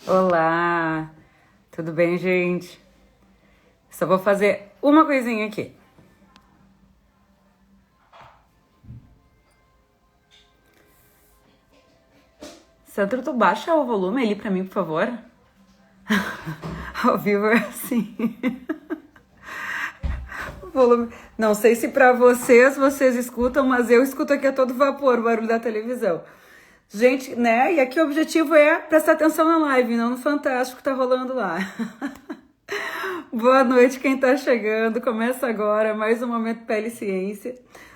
Olá, tudo bem, gente? Só vou fazer uma coisinha aqui. Sandro, tu baixa o volume ali pra mim, por favor? Ao vivo é assim. O volume. Não sei se pra vocês escutam, mas eu escuto aqui a todo vapor o barulho da televisão. Gente, né? E aqui o objetivo é prestar atenção na live, não no fantástico que tá rolando lá. Boa noite, quem tá chegando. Começa agora mais um Momento Pele e Ciência.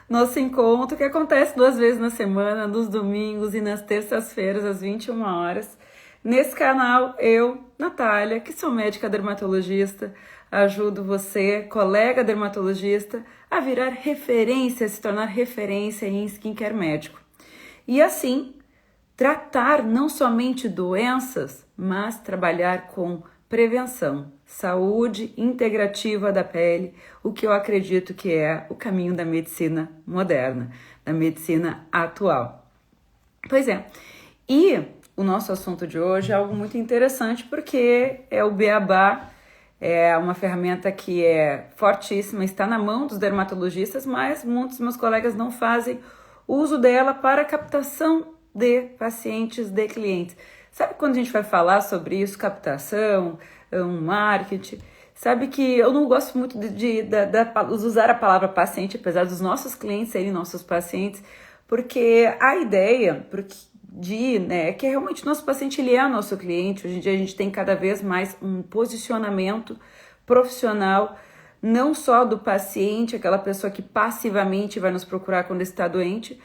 Nosso encontro que acontece 2 vezes na semana, nos domingos e nas terças-feiras, às 21 horas. Nesse canal, eu, Natália, que sou médica dermatologista, ajudo você, colega dermatologista, a virar referência, a se tornar referência em skincare médico. E assim, tratar não somente doenças, mas trabalhar com prevenção, saúde integrativa da pele, o que eu acredito que é o caminho da medicina moderna, da medicina atual. Pois é, e o nosso assunto de hoje é algo muito interessante porque é o beabá, é uma ferramenta que é fortíssima, está na mão dos dermatologistas, mas muitos dos meus colegas não fazem uso dela para captação de pacientes, de clientes. Sabe quando a gente vai falar sobre isso, captação, marketing? Sabe que eu não gosto muito de usar a palavra paciente, apesar dos nossos clientes serem nossos pacientes, porque a ideia é que realmente nosso paciente ele é nosso cliente. Hoje em dia a gente tem cada vez mais um posicionamento profissional, não só do paciente, aquela pessoa que passivamente vai nos procurar quando está doente,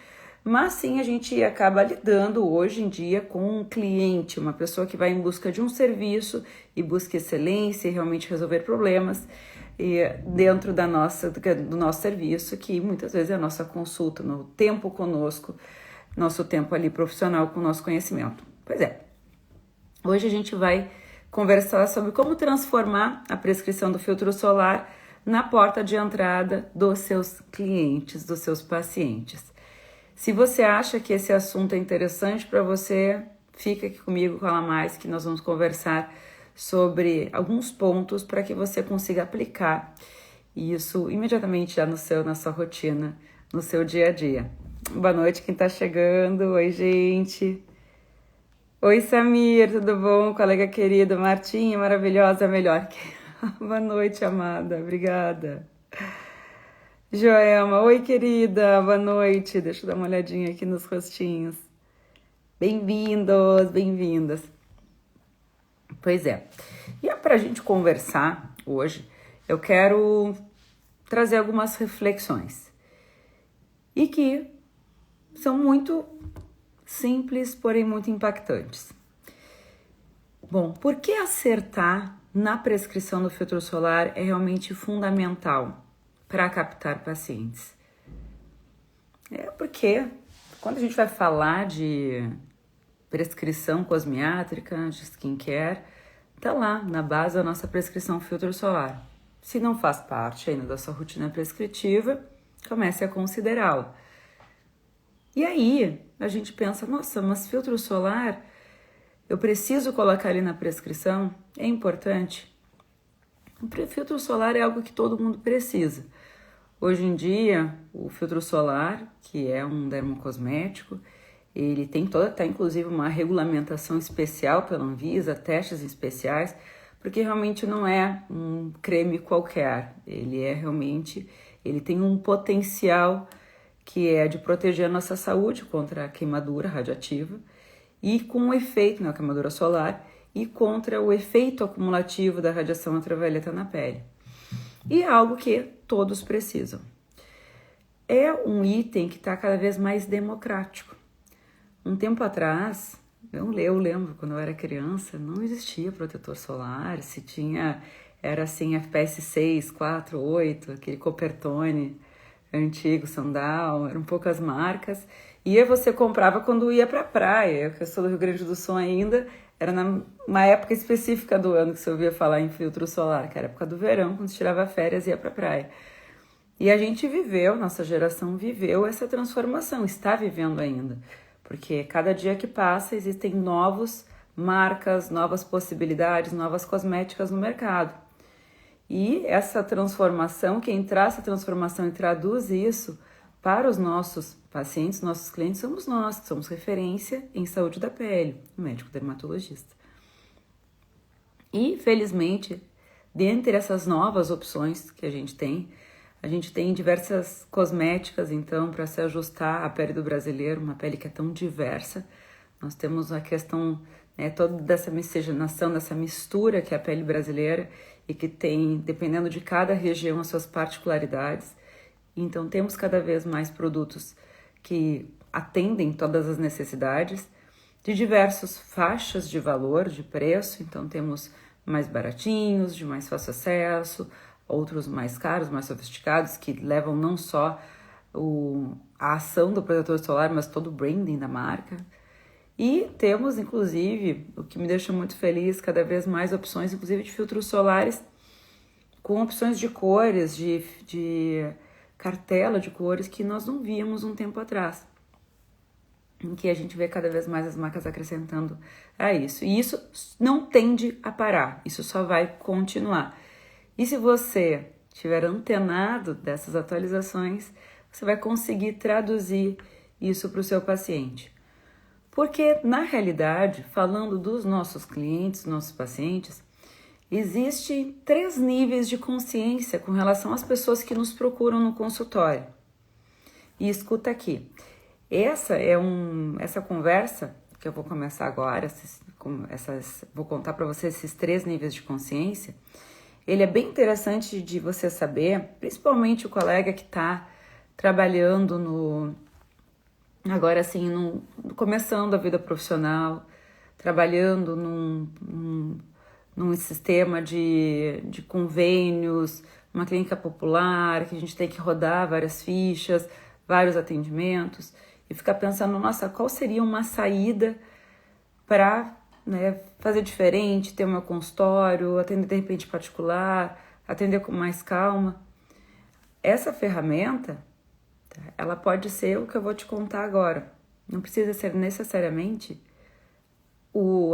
mas sim a gente acaba lidando hoje em dia com um cliente, uma pessoa que vai em busca de um serviço e busca excelência e realmente resolver problemas dentro do nosso serviço, que muitas vezes é a nossa consulta, no tempo conosco, nosso tempo ali profissional com o nosso conhecimento. Pois é, hoje a gente vai conversar sobre como transformar a prescrição do filtro solar na porta de entrada dos seus clientes, dos seus pacientes. Se você acha que esse assunto é interessante para você, fica aqui comigo, cola mais, que nós vamos conversar sobre alguns pontos para que você consiga aplicar isso imediatamente já na sua rotina, no seu dia a dia. Boa noite, quem tá chegando. Oi, gente. Oi, Samir, tudo bom? Colega querido, Martinha, maravilhosa, melhor que... Boa noite, amada, obrigada. Joelma, oi querida, boa noite. Deixa eu dar uma olhadinha aqui nos rostinhos. Bem-vindos, bem-vindas. Pois é, e pra gente conversar hoje, eu quero trazer algumas reflexões. E que são muito simples, porém muito impactantes. Bom, por que acertar na prescrição do filtro solar é realmente fundamental para captar pacientes? É porque quando a gente vai falar de prescrição cosmiátrica, de skincare, tá lá na base da nossa prescrição filtro solar. Se não faz parte ainda da sua rotina prescritiva, comece a considerá-la. E aí a gente pensa, nossa, mas filtro solar, eu preciso colocar ali na prescrição? É importante? O filtro solar é algo que todo mundo precisa. Hoje em dia, o filtro solar, que é um dermocosmético, ele tem inclusive uma regulamentação especial pela Anvisa, testes especiais, porque realmente não é um creme qualquer. Ele tem um potencial que é de proteger a nossa saúde contra a queimadura radiativa e com o efeito na queimadura solar e contra o efeito acumulativo da radiação ultravioleta na pele. E é algo que todos precisam. É um item que está cada vez mais democrático. Um tempo atrás, eu lembro, quando eu era criança, não existia protetor solar, se tinha, era assim, FPS 6, 4, 8, aquele Coppertone antigo, Sandal, eram poucas marcas, e aí você comprava quando ia pra praia. Eu sou do Rio Grande do Sul ainda, era numa época específica do ano que você ouvia falar em filtro solar, que era a época do verão, quando você tirava férias e ia pra praia. E a gente viveu, nossa geração viveu essa transformação, está vivendo ainda, porque cada dia que passa existem novos marcas, novas possibilidades, novas cosméticas no mercado. E essa transformação, quem traz essa transformação e traduz isso para os nossos pacientes, nossos clientes, somos nós, que somos referência em saúde da pele, o médico dermatologista. E, felizmente, dentre essas novas opções que a gente tem diversas cosméticas, então, para se ajustar à pele do brasileiro, uma pele que é tão diversa. Nós temos a questão, toda dessa miscigenação, dessa mistura que é a pele brasileira e que tem, dependendo de cada região, as suas particularidades. Então, temos cada vez mais produtos que atendem todas as necessidades de diversas faixas de valor, de preço. Então, temos mais baratinhos, de mais fácil acesso, outros mais caros, mais sofisticados, que levam não só a ação do protetor solar, mas todo o branding da marca. E temos, inclusive, o que me deixa muito feliz, cada vez mais opções, inclusive de filtros solares, com opções de cores, de cartela de cores que nós não víamos um tempo atrás. Em que a gente vê cada vez mais as marcas acrescentando a isso. E isso não tende a parar, isso só vai continuar. E se você estiver antenado dessas atualizações, você vai conseguir traduzir isso para o seu paciente. Porque, na realidade, falando dos nossos clientes, nossos pacientes, existem 3 níveis de consciência com relação às pessoas que nos procuram no consultório. E escuta aqui, essa conversa que eu vou começar agora, vou contar para vocês esses 3 níveis de consciência. Ele é bem interessante de você saber, principalmente o colega que está trabalhando começando a vida profissional, trabalhando num sistema de convênios, uma clínica popular, que a gente tem que rodar várias fichas, vários atendimentos, e ficar pensando, nossa, qual seria uma saída para fazer diferente, ter o meu consultório, atender de repente particular, atender com mais calma. Essa ferramenta, ela pode ser o que eu vou te contar agora. Não precisa ser necessariamente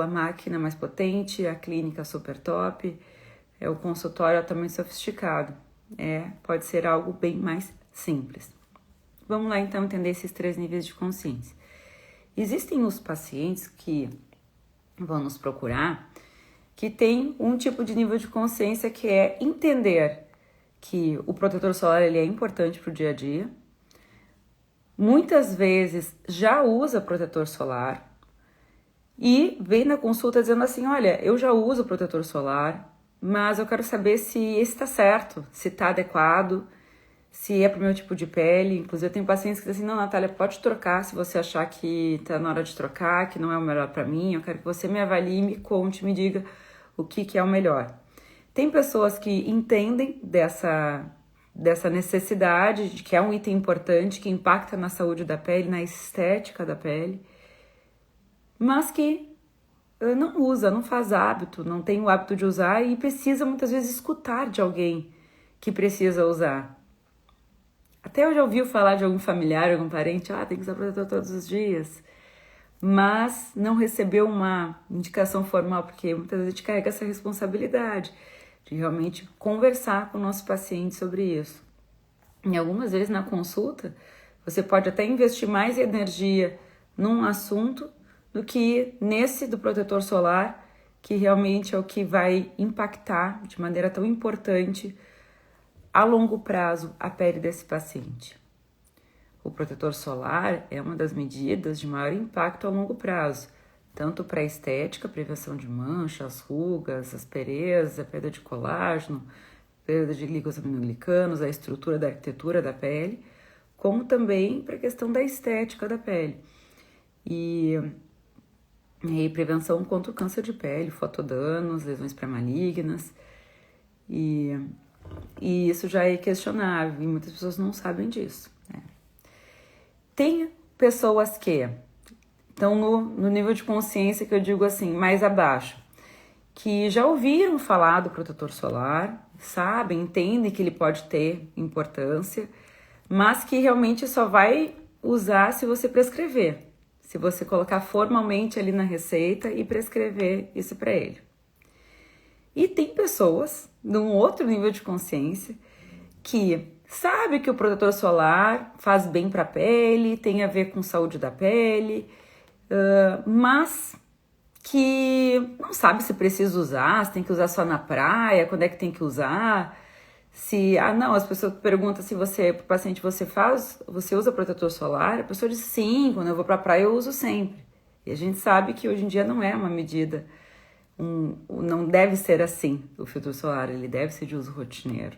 a máquina mais potente, a clínica super top, o consultório altamente sofisticado. Pode ser algo bem mais simples. Vamos lá então entender esses 3 níveis de consciência. Existem os pacientes que vão nos procurar que tem um tipo de nível de consciência que é entender que o protetor solar ele é importante para o dia a dia. Muitas vezes já usa protetor solar e vem na consulta dizendo assim, olha, eu já uso protetor solar, mas eu quero saber se esse está certo, se está adequado, se é para o meu tipo de pele. Inclusive eu tenho pacientes que dizem assim, não, Natália, pode trocar se você achar que está na hora de trocar, que não é o melhor para mim, eu quero que você me avalie, me conte, me diga o que é o melhor. Tem pessoas que entendem dessa necessidade, de que é um item importante, que impacta na saúde da pele, na estética da pele, mas que não usa, não faz hábito, não tem o hábito de usar e precisa muitas vezes escutar de alguém que precisa usar. Até eu já ouvi falar de algum familiar, algum parente, tem que usar protetor todos os dias, mas não recebeu uma indicação formal, porque muitas vezes a gente carrega essa responsabilidade de realmente conversar com o nosso paciente sobre isso. E algumas vezes na consulta, você pode até investir mais energia num assunto do que nesse do protetor solar, que realmente é o que vai impactar de maneira tão importante a longo prazo a pele desse paciente. O protetor solar é uma das medidas de maior impacto a longo prazo, tanto para a estética, prevenção de manchas, rugas, aspereza, perda de colágeno, perda de glicosaminoglicanos, a estrutura da arquitetura da pele, como também para a questão da estética da pele. E prevenção contra o câncer de pele, fotodanos, lesões pré-malignas. E isso já é questionável e muitas pessoas não sabem disso. Tem pessoas que estão no nível de consciência que eu digo assim, mais abaixo, que já ouviram falar do protetor solar, sabem, entendem que ele pode ter importância, mas que realmente só vai usar se você prescrever. se você colocar formalmente ali na receita e prescrever isso para ele. E tem pessoas, num outro nível de consciência, que sabe que o protetor solar faz bem para a pele, tem a ver com saúde da pele, mas que não sabe se precisa usar, se tem que usar só na praia, quando é que tem que usar. Não, as pessoas perguntam se você, pro paciente, você usa protetor solar? A pessoa diz sim, quando eu vou para a praia eu uso sempre. E a gente sabe que hoje em dia não é uma medida, não deve ser assim o filtro solar, ele deve ser de uso rotineiro.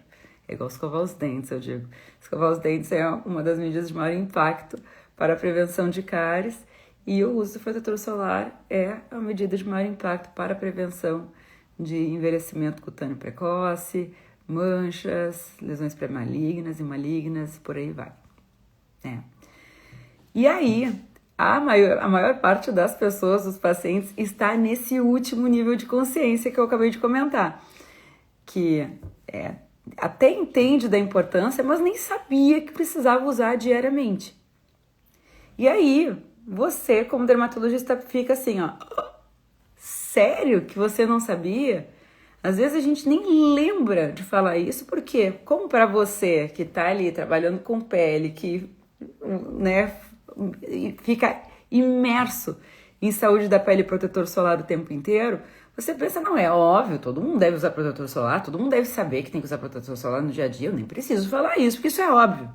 É igual escovar os dentes, eu digo. Escovar os dentes é uma das medidas de maior impacto para a prevenção de cáries e o uso do protetor solar é a medida de maior impacto para a prevenção de envelhecimento cutâneo precoce, manchas, lesões pré-malignas e malignas, por aí vai. E aí, a maior parte das pessoas, dos pacientes, está nesse último nível de consciência que eu acabei de comentar, que até entende da importância, mas nem sabia que precisava usar diariamente. E aí, você, como dermatologista, fica assim, ó, sério que você não sabia? Às vezes a gente nem lembra de falar isso, porque como para você que tá ali trabalhando com pele, que fica imerso em saúde da pele e protetor solar o tempo inteiro, você pensa, não, é óbvio, todo mundo deve usar protetor solar, todo mundo deve saber que tem que usar protetor solar no dia a dia, eu nem preciso falar isso, porque isso é óbvio.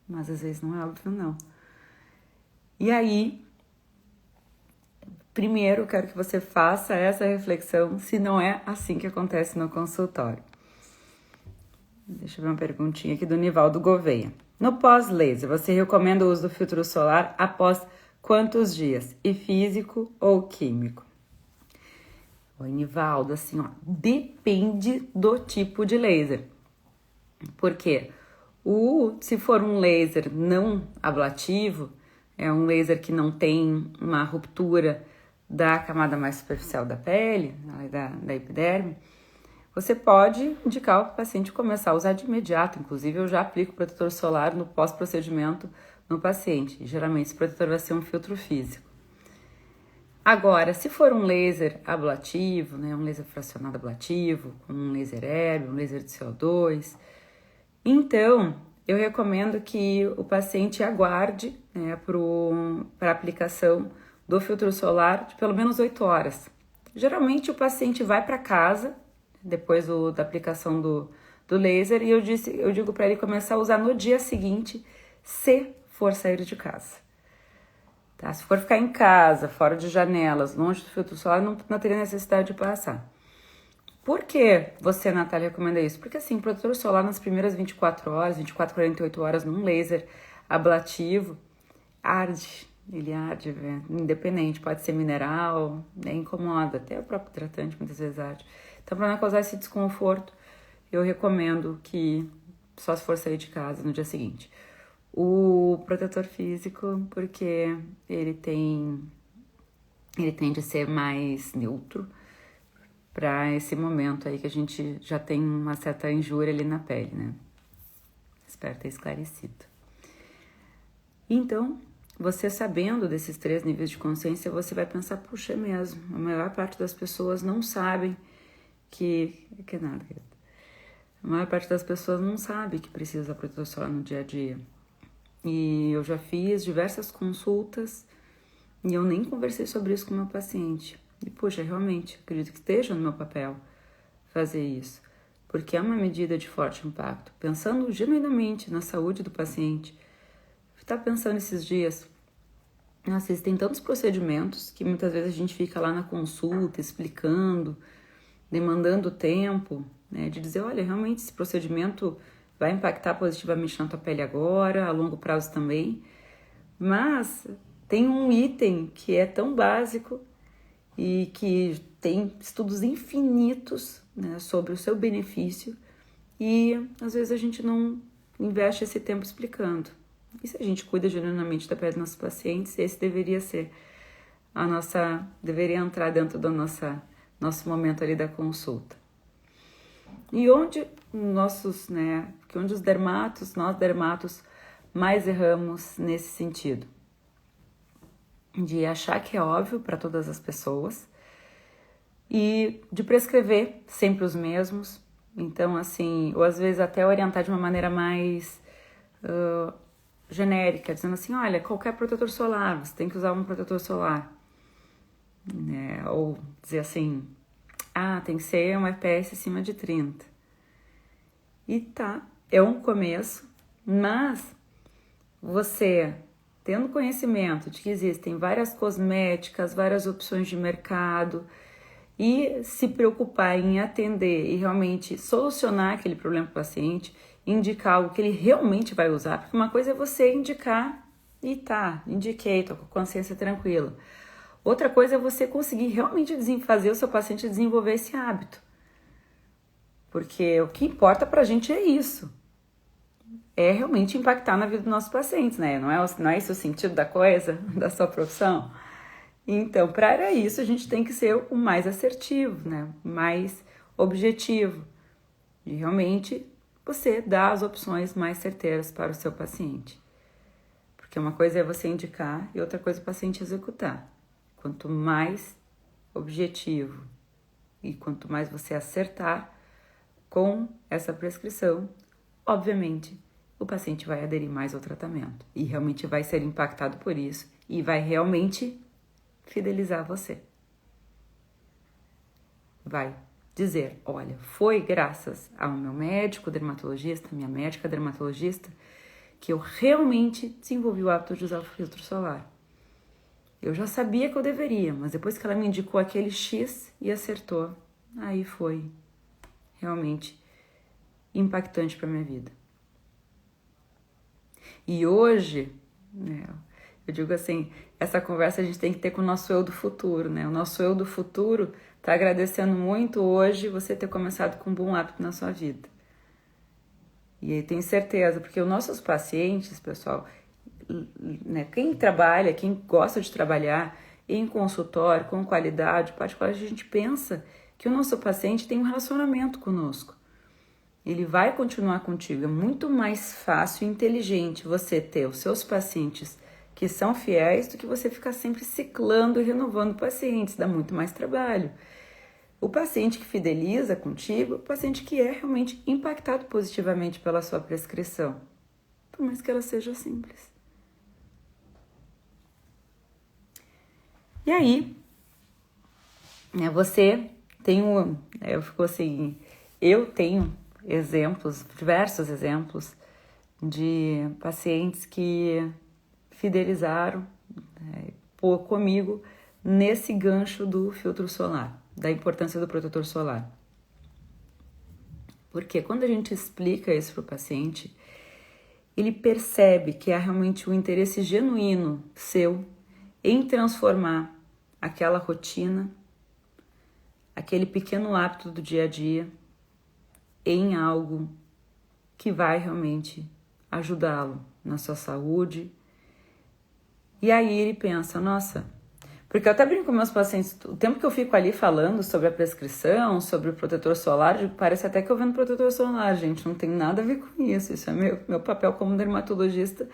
Mas às vezes não é óbvio, não. E aí, primeiro eu quero que você faça essa reflexão, se não é assim que acontece no consultório. Deixa eu ver uma perguntinha aqui do Nivaldo Gouveia. No pós-laser, você recomenda o uso do filtro solar após quantos dias? E físico ou químico? Oi, Nivaldo, assim, ó, depende do tipo de laser. Por quê? Se for um laser não ablativo, é um laser que não tem uma ruptura da camada mais superficial da pele, da epiderme, você pode indicar o paciente começar a usar de imediato. Inclusive, eu já aplico protetor solar no pós-procedimento no paciente. Geralmente, esse protetor vai ser um filtro físico. Agora, se for um laser ablativo, né, um laser fracionado ablativo, um laser herb, um laser de CO2, então eu recomendo que o paciente aguarde, né, para aplicação do filtro solar de pelo menos 8 horas. Geralmente o paciente vai para casa depois da aplicação do laser e eu digo para ele começar a usar no dia seguinte, se for sair de casa. Tá? Se for ficar em casa, fora de janelas, longe do filtro solar, não teria necessidade de passar. Por que você, Natália, recomenda isso? Porque assim, o protetor solar nas primeiras 24 horas, 24, 48 horas num laser ablativo, arde. Ele arde, independente, pode ser mineral, incomoda, até o próprio hidratante muitas vezes arde. Então, para não causar esse desconforto, eu recomendo que só se for sair de casa no dia seguinte. O protetor físico, porque ele tende a ser mais neutro para esse momento aí que a gente já tem uma certa injúria ali na pele, né? Espero ter esclarecido. Então, você sabendo desses 3 níveis de consciência, você vai pensar, puxa, é mesmo, a maior parte das pessoas não sabem que nada, querido. A maior parte das pessoas não sabe que precisa usar protetor solar no dia a dia. E eu já fiz diversas consultas e eu nem conversei sobre isso com o meu paciente. E, puxa, realmente, acredito que esteja no meu papel fazer isso. Porque é uma medida de forte impacto. Pensando genuinamente na saúde do paciente. Tá pensando esses dias, nossa, existem tantos procedimentos que muitas vezes a gente fica lá na consulta explicando, demandando tempo, né, de dizer, olha, realmente esse procedimento vai impactar positivamente na tua pele agora, a longo prazo também, mas tem um item que é tão básico e que tem estudos infinitos, né, sobre o seu benefício e às vezes a gente não investe esse tempo explicando. E se a gente cuida genuinamente da pele dos nossos pacientes, esse deveria ser deveria entrar dentro do nosso momento ali da consulta. E onde nós dermatos mais erramos nesse sentido? de achar que é óbvio para todas as pessoas e de prescrever sempre os mesmos. Então, assim, ou às vezes até orientar de uma maneira mais genérica, dizendo assim, olha, qualquer protetor solar, você tem que usar um protetor solar. Né? Ou dizer assim, tem que ser um FPS acima de 30. E tá, é um começo, mas você, tendo conhecimento de que existem várias cosméticas, várias opções de mercado, e se preocupar em atender e realmente solucionar aquele problema para o paciente, indicar algo que ele realmente vai usar, porque uma coisa é você indicar e indiquei, tô com a consciência tranquila. Outra coisa é você conseguir realmente fazer o seu paciente desenvolver esse hábito. Porque o que importa pra gente é isso. É realmente impactar na vida dos nossos pacientes, né? Não é esse o sentido da coisa, da sua profissão? Então, para isso, a gente tem que ser o mais assertivo, né? Mais objetivo. E realmente você dá as opções mais certeiras para o seu paciente. Porque uma coisa é você indicar e outra coisa é o paciente executar. Quanto mais objetivo e quanto mais você acertar com essa prescrição, obviamente, o paciente vai aderir mais ao tratamento e realmente vai ser impactado por isso e vai realmente fidelizar você. Vai dizer, olha, foi graças ao meu médico dermatologista, minha médica dermatologista, que eu realmente desenvolvi o hábito de usar o filtro solar. Eu já sabia que eu deveria, mas depois que ela me indicou aquele X e acertou, aí foi realmente impactante para minha vida. E hoje, né, eu digo assim, essa conversa a gente tem que ter com o nosso eu do futuro, né? O nosso eu do futuro tá agradecendo muito hoje você ter começado com um bom hábito na sua vida. E aí tenho certeza, porque os nossos pacientes, pessoal, né, quem trabalha, quem gosta de trabalhar em consultório, com qualidade, particular, a gente pensa que o nosso paciente tem um relacionamento conosco. Ele vai continuar contigo. É muito mais fácil e inteligente você ter os seus pacientes que são fiéis do que você ficar sempre ciclando e renovando pacientes. Dá muito mais trabalho. O paciente que fideliza contigo, o paciente que é realmente impactado positivamente pela sua prescrição, por mais que ela seja simples. E aí, né, você tem eu tenho exemplos, diversos exemplos de pacientes que fidelizaram comigo nesse gancho do filtro solar, da importância do protetor solar. Porque quando a gente explica isso para o paciente, ele percebe que há realmente um interesse genuíno seu em transformar aquela rotina, aquele pequeno hábito do dia a dia, em algo que vai realmente ajudá-lo na sua saúde. E aí ele pensa, nossa, porque eu até brinco com meus pacientes, o tempo que eu fico ali falando sobre a prescrição, sobre o protetor solar, parece até que eu vendo protetor solar, gente, não tem nada a ver com isso. Isso é meu papel como dermatologista,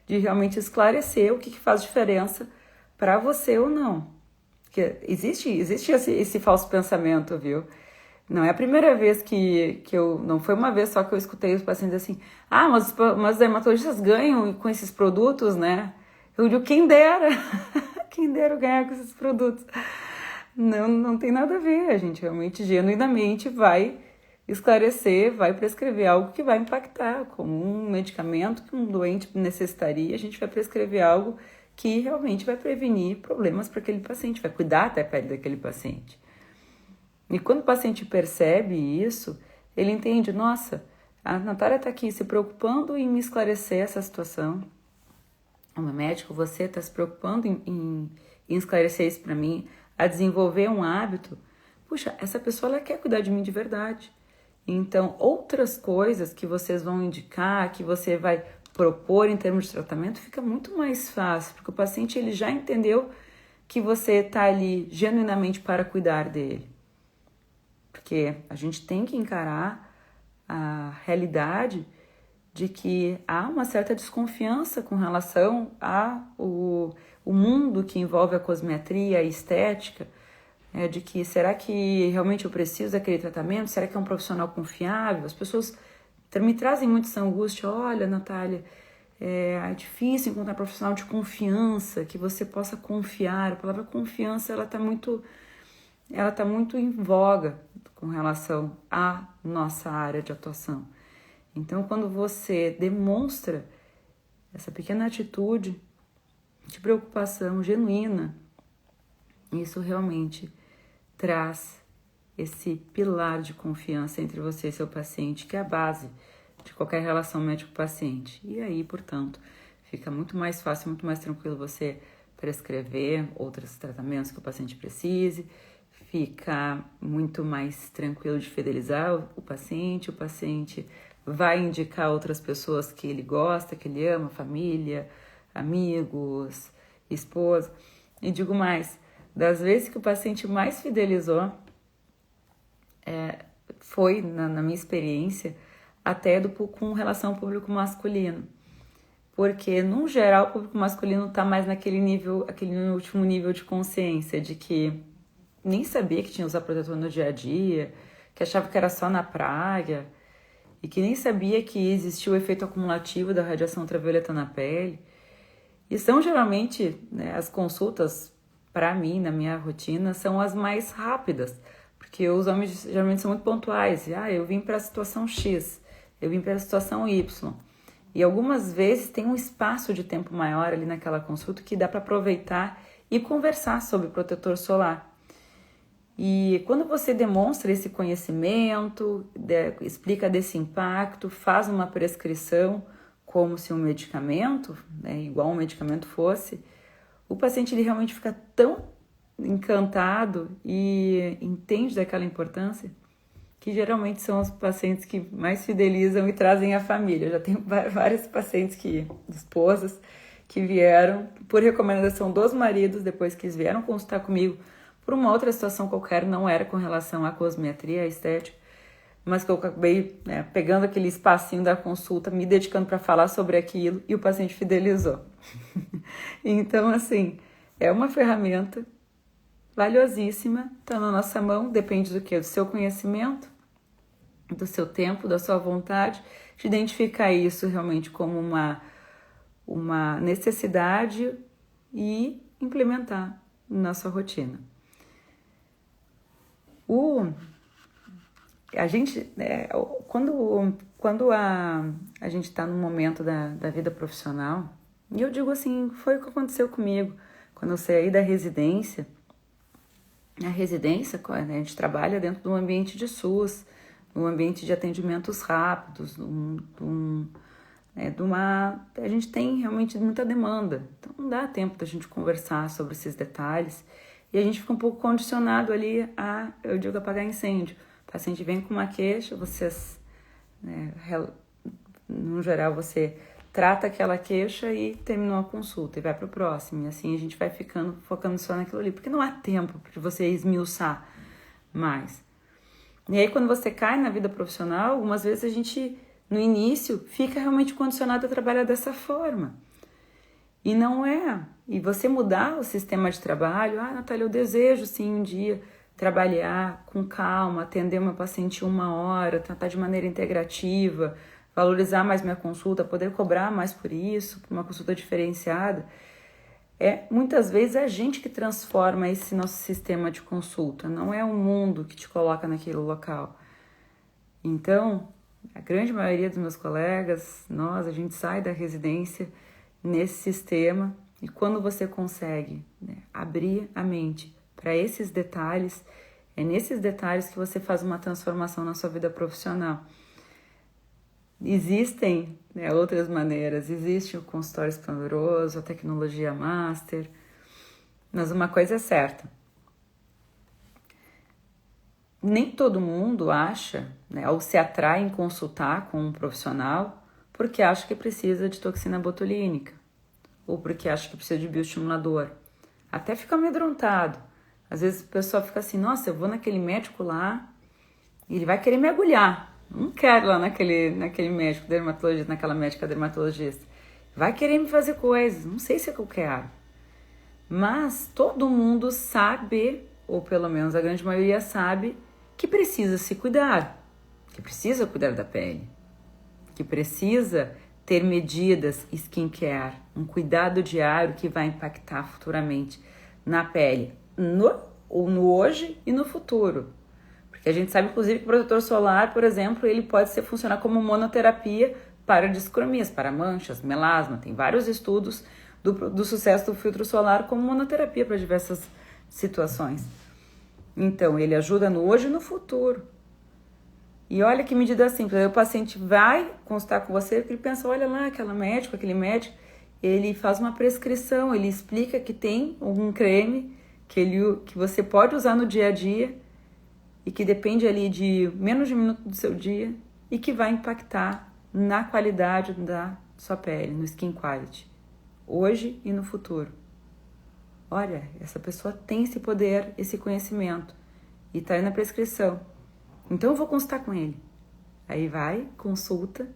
de realmente esclarecer o que faz diferença para você ou não. Porque existe esse falso pensamento, viu? Não é a primeira vez que eu... Não foi uma vez só que eu escutei os pacientes assim, mas os dermatologistas ganham com esses produtos, né? Eu digo, quem dera, quem dera ganhar com esses produtos. Não tem nada a ver, a gente realmente, genuinamente vai esclarecer, vai prescrever algo que vai impactar, como um medicamento que um doente necessitaria, a gente vai prescrever algo que realmente vai prevenir problemas para aquele paciente, vai cuidar até a pele daquele paciente. E quando o paciente percebe isso, ele entende, nossa, a Natália está aqui se preocupando em me esclarecer essa situação. O meu médico, você está se preocupando em esclarecer isso para mim, a desenvolver um hábito. Puxa, essa pessoa ela quer cuidar de mim de verdade. Então, outras coisas que vocês vão indicar, que você vai propor em termos de tratamento, fica muito mais fácil, porque o paciente ele já entendeu que você está ali genuinamente para cuidar dele. Porque a gente tem que encarar a realidade de que há uma certa desconfiança com relação ao o mundo que envolve a cosmetria, a estética, de que será que realmente eu preciso daquele tratamento? Será que é um profissional confiável? As pessoas me trazem muito essa angústia. Olha, Natália, é difícil encontrar um profissional de confiança, que você possa confiar. A palavra confiança, ela tá muito em voga com relação à nossa área de atuação. Então, quando você demonstra essa pequena atitude de preocupação genuína, isso realmente traz esse pilar de confiança entre você e seu paciente, que é a base de qualquer relação médico-paciente. E aí, portanto, fica muito mais fácil, muito mais tranquilo você prescrever outros tratamentos que o paciente precise, fica muito mais tranquilo de fidelizar o paciente vai indicar outras pessoas que ele gosta, que ele ama, família, amigos, esposa. E digo mais, das vezes que o paciente mais fidelizou, foi, na minha experiência, até com relação ao público masculino. Porque, no geral, o público masculino está mais naquele nível, aquele último nível de consciência, de que nem sabia que tinha usar protetor no dia a dia, que achava que era só na praia, e que nem sabia que existia o efeito acumulativo da radiação ultravioleta na pele. E são geralmente, né, as consultas, para mim, na minha rotina, são as mais rápidas, porque os homens geralmente são muito pontuais. Eu vim para a situação X, eu vim para a situação Y. E algumas vezes tem um espaço de tempo maior ali naquela consulta que dá para aproveitar e conversar sobre protetor solar. E quando você demonstra esse conhecimento, explica desse impacto, faz uma prescrição como se um medicamento, igual um medicamento fosse, o paciente ele realmente fica tão encantado e entende daquela importância que geralmente são os pacientes que mais fidelizam e trazem a família. Eu já tenho vários pacientes, esposas, que vieram por recomendação dos maridos, depois que eles vieram consultar comigo, por uma outra situação qualquer, não era com relação à cosmetria, à estética, mas que eu acabei pegando aquele espacinho da consulta, me dedicando para falar sobre aquilo e o paciente fidelizou. Então, assim, é uma ferramenta valiosíssima, está na nossa mão, depende do quê? Do seu conhecimento, do seu tempo, da sua vontade, de identificar isso realmente como uma necessidade e implementar na sua rotina. A gente, quando a gente está num momento da vida profissional, e eu digo assim, foi o que aconteceu comigo, quando eu saí da residência. Na residência, a gente trabalha dentro de um ambiente de SUS, um ambiente de atendimentos rápidos, a gente tem realmente muita demanda, então não dá tempo da gente conversar sobre esses detalhes. E a gente fica um pouco condicionado ali eu digo, apagar incêndio. O paciente vem com uma queixa, no geral, você trata aquela queixa e terminou a consulta e vai para o próximo. E assim a gente vai focando só naquilo ali, porque não há tempo para você esmiuçar mais. E aí, quando você cai na vida profissional, algumas vezes a gente, no início, fica realmente condicionado a trabalhar dessa forma. E não é. E você mudar o sistema de trabalho, Natália, eu desejo sim um dia trabalhar com calma, atender uma paciente 1 hora, tratar de maneira integrativa, valorizar mais minha consulta, poder cobrar mais por isso, por uma consulta diferenciada. Muitas vezes é a gente que transforma esse nosso sistema de consulta, não é o mundo que te coloca naquele local. Então, a grande maioria dos meus colegas, a gente sai da residência nesse sistema, e quando você consegue abrir a mente para esses detalhes, é nesses detalhes que você faz uma transformação na sua vida profissional. Existem outras maneiras, existe o consultório esplendoroso, a tecnologia master, mas uma coisa é certa, nem todo mundo acha, ou se atrai em consultar com um profissional porque acha que precisa de toxina botulínica, ou porque acha que precisa de bioestimulador. Até fica amedrontado. Às vezes a pessoa fica assim, nossa, eu vou naquele médico lá e ele vai querer me agulhar. Não quero lá naquele médico dermatologista, naquela médica dermatologista. Vai querer me fazer coisas, não sei se é o que eu quero. Mas todo mundo sabe, ou pelo menos a grande maioria sabe, que precisa se cuidar, que precisa cuidar da pele, que precisa ter medidas skincare, um cuidado diário que vai impactar futuramente na pele, no hoje e no futuro. Porque a gente sabe, inclusive, que o protetor solar, por exemplo, ele pode funcionar como monoterapia para discromias, para manchas, melasma. Tem vários estudos do sucesso do filtro solar como monoterapia para diversas situações. Então, ele ajuda no hoje e no futuro. E olha que medida simples. Aí o paciente vai consultar com você e ele pensa, olha lá, aquele médico, ele faz uma prescrição, ele explica que tem um creme que você pode usar no dia a dia e que depende ali de menos de um minuto do seu dia e que vai impactar na qualidade da sua pele, no skin quality, hoje e no futuro. Olha, essa pessoa tem esse poder, esse conhecimento e está aí na prescrição. Então eu vou consultar com ele. Aí vai, consulta.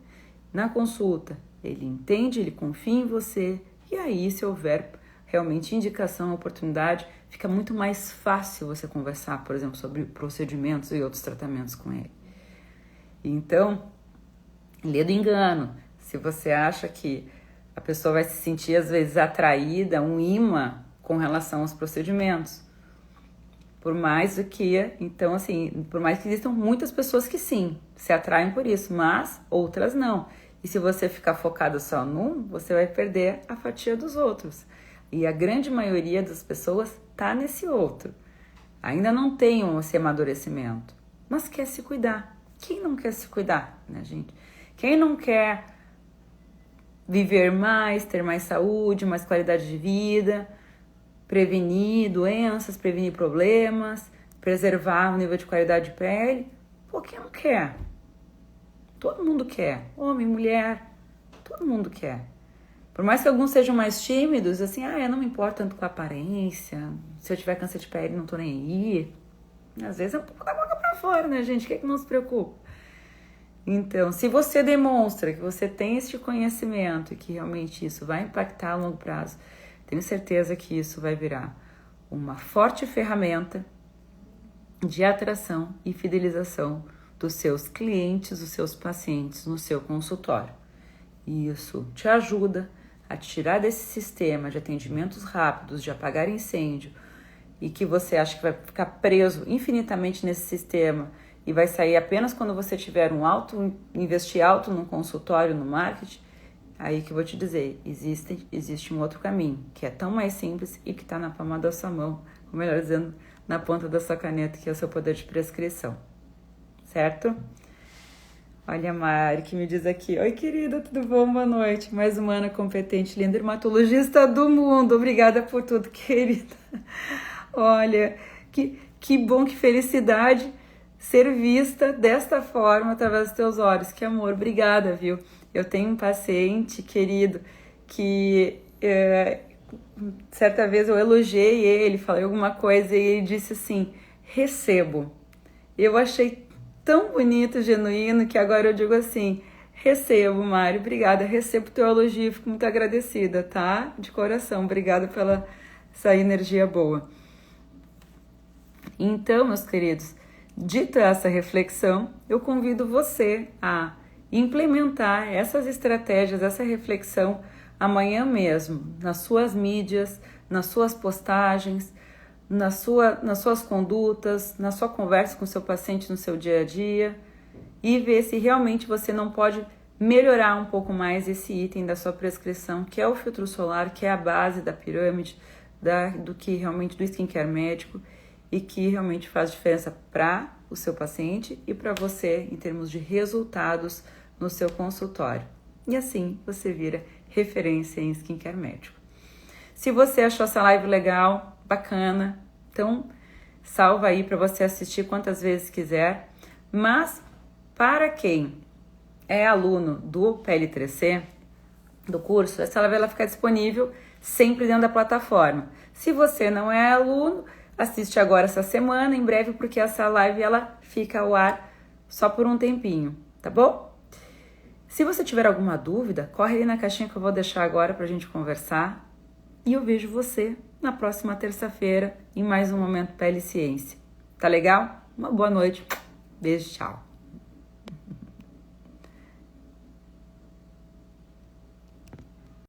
Na consulta, ele entende, ele confia em você. E aí, se houver realmente indicação, oportunidade, fica muito mais fácil você conversar, por exemplo, sobre procedimentos e outros tratamentos com ele. Então, lê do engano. Se você acha que a pessoa vai se sentir, às vezes, atraída, um imã com relação aos procedimentos. Por mais que existam muitas pessoas que sim, se atraem por isso, mas outras não. E se você ficar focado só num, você vai perder a fatia dos outros. E a grande maioria das pessoas está nesse outro. Ainda não tem esse amadurecimento, mas quer se cuidar. Quem não quer se cuidar, né, gente? Quem não quer viver mais, ter mais saúde, mais qualidade de vida, prevenir doenças, prevenir problemas, preservar o nível de qualidade de pele? Pô, quem não quer? Todo mundo quer. Homem, mulher, todo mundo quer. Por mais que alguns sejam mais tímidos, assim, eu não me importo tanto com a aparência, se eu tiver câncer de pele não tô nem aí. Às vezes é um pouco da boca pra fora, né, gente? O que é que não se preocupa? Então, se você demonstra que você tem este conhecimento e que realmente isso vai impactar a longo prazo, tenho certeza que isso vai virar uma forte ferramenta de atração e fidelização dos seus clientes, dos seus pacientes no seu consultório. E isso te ajuda a tirar desse sistema de atendimentos rápidos, de apagar incêndio, e que você acha que vai ficar preso infinitamente nesse sistema e vai sair apenas quando você tiver investir alto num consultório, no marketing. Aí que eu vou te dizer, existe um outro caminho, que é tão mais simples e que está na palma da sua mão, ou melhor dizendo, na ponta da sua caneta, que é o seu poder de prescrição. Certo? Olha a Mari, que me diz aqui, oi querida, tudo bom? Boa noite. Mais uma Ana competente, linda dermatologista do mundo. Obrigada por tudo, querida. Olha, que bom, que felicidade ser vista desta forma através dos teus olhos. Que amor, obrigada, viu? Eu tenho um paciente querido que certa vez eu elogiei ele, falei alguma coisa e ele disse assim, recebo. Eu achei tão bonito, genuíno, que agora eu digo assim, recebo, Mário, obrigada, recebo teu elogio, fico muito agradecida, tá? De coração, obrigada pela essa energia boa. Então, meus queridos, dita essa reflexão, eu convido você a implementar essas estratégias, essa reflexão amanhã mesmo, nas suas mídias, nas suas postagens, nas suas condutas, na sua conversa com o seu paciente no seu dia a dia e ver se realmente você não pode melhorar um pouco mais esse item da sua prescrição, que é o filtro solar, que é a base da pirâmide, do skincare médico e que realmente faz diferença para o seu paciente e para você em termos de resultados no seu consultório. E assim você vira referência em skincare médico. Se você achou essa live legal, bacana, então salva aí para você assistir quantas vezes quiser. Mas para quem é aluno do PL3C, do curso, essa live vai ficar disponível sempre dentro da plataforma. Se você não é aluno, assiste agora essa semana, em breve, porque essa live ela fica ao ar só por um tempinho, tá bom? Se você tiver alguma dúvida, corre aí na caixinha que eu vou deixar agora pra gente conversar. E eu vejo você na próxima terça-feira em mais um Momento Pele e Ciência. Tá legal? Uma boa noite. Beijo, tchau.